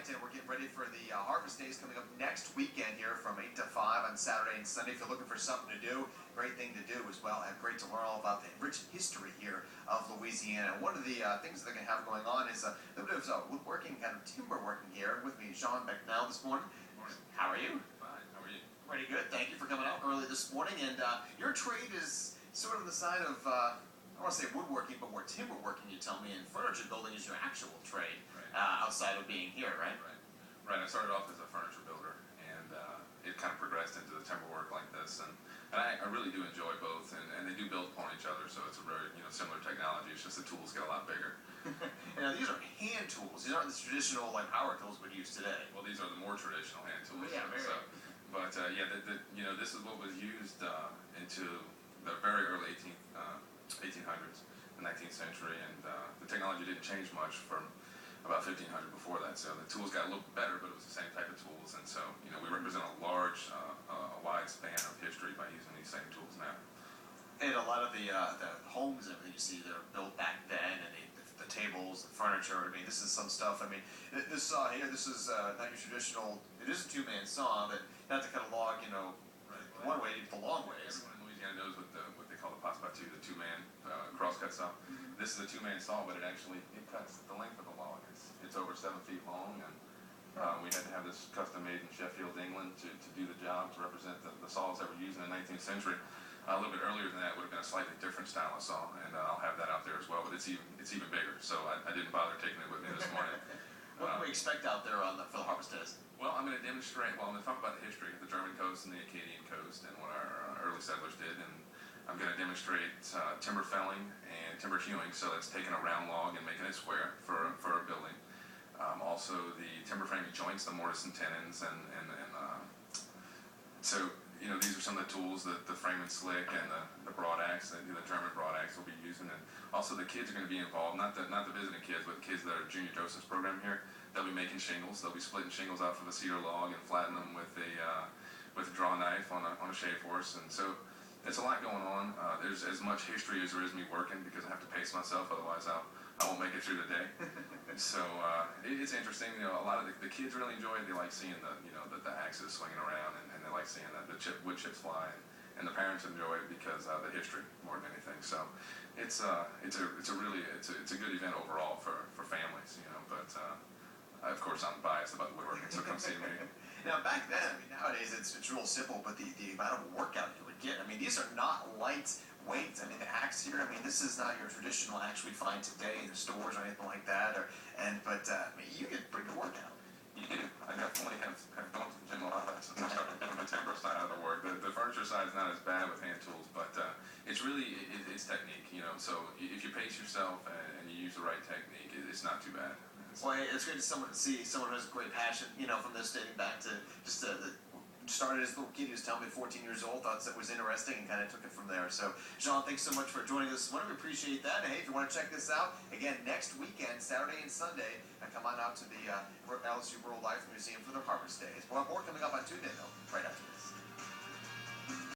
right, and we're getting ready for the Harvest Days coming up next weekend here from 8 to 5 on Saturday and Sunday. If you're looking for something to do, great thing to do as well. And great to learn all about the rich history here of Louisiana. One of the things that they're going to have going on is a little bit of woodworking, kind of timber working here. With me, Jean Becknell this morning. Morning. How are you? Fine. How are you? Pretty good. Thank you for coming out early this morning. And your trade is sort of the side of, I don't want to say woodworking, but more timber working, you tell me, and furniture building is your actual trade, outside of being here, right? Right. I started off as a furniture builder, and it kind of progressed into the timber work like this, and I really do enjoy both, and they do build upon each other, so it's a very similar technology. It's just the tools get a lot bigger. Now these are hand tools. These aren't the traditional like power tools we'd use today. Well, these are the more traditional hand tools. Yeah, very. So, but this is what was used into the very early 1800s, the 19th century, and the technology didn't change much from about 1500 before that. So the tools got a little better, but it was the same type of tools, and so we represent a large, a wide span of history by using these same tools now. And a lot of the homes and everything you see, they're built back then, and the tables, the furniture. I mean, this is some stuff. I mean, this saw here, this is not your traditional. It is a two-man saw, but not to cut a log, one way, the long ways. Everyone in Louisiana knows what they call the passe-partout, the two-man crosscut saw. This is a two-man saw, but it cuts the length of the log. It's over 7 feet long, and we had to have this custom made in Sheffield, England, to do the job, to represent the saws that were used in the 19th century. A little bit earlier than that would have been a slightly different style of saw, and I'll have that out there as well. But it's even bigger, so I didn't bother taking it with me this morning. What can we expect out there for the Harvest Days? Well, I'm going to demonstrate. Well, I'm going to talk about the history of the German coast and the Acadian coast, and what our early settlers did, and I'm going to demonstrate timber felling and timber hewing. So that's taking a round log and making it square for a building. Also, the timber framing joints, the mortise and tenons, and so. These are some of the tools that the framing slick and the broad axe, the German broad axe will be using. And also the kids are going to be involved, not the visiting kids, but the kids that are Junior Joseph's program here. They'll be making shingles. They'll be splitting shingles off of a cedar log and flattening them with a draw knife on a shave horse. And so it's a lot going on. There's as much history as there is me working, because I have to pace myself, otherwise I won't make it through the day. So it's interesting. A lot of the kids really enjoy it. They like seeing the axes swinging around, and they like seeing the wood chips fly. And the parents enjoy it because of the history more than anything. So it's a good event overall for families. But of course I'm biased about woodworking, so come see me. Now back then, I mean, nowadays it's real simple, but the amount of workout you would get. I mean, these are not lightweight. I mean, the axe here. I mean, this is not your traditional axe we find today in the stores or anything like that. But I mean, you get pretty good workout. You do. I definitely have gone to the gym a lot since I started doing the timber side of the work. The furniture side is not as bad with hand tools, but it's really it's technique. So if you pace yourself and you use the right technique, it's not too bad. Well, it's great to see someone who has a great passion, from this dating back to just started as a little kid. He was telling me 14 years old, thought it was interesting, and kind of took it from there. So, Jean, thanks so much for joining us this morning. We appreciate that. And hey, if you want to check this out, again, next weekend, Saturday and Sunday, come on out to the LSU Rural Life Museum for the Harvest Days. We'll have more coming up on Tuesday, though, right after this.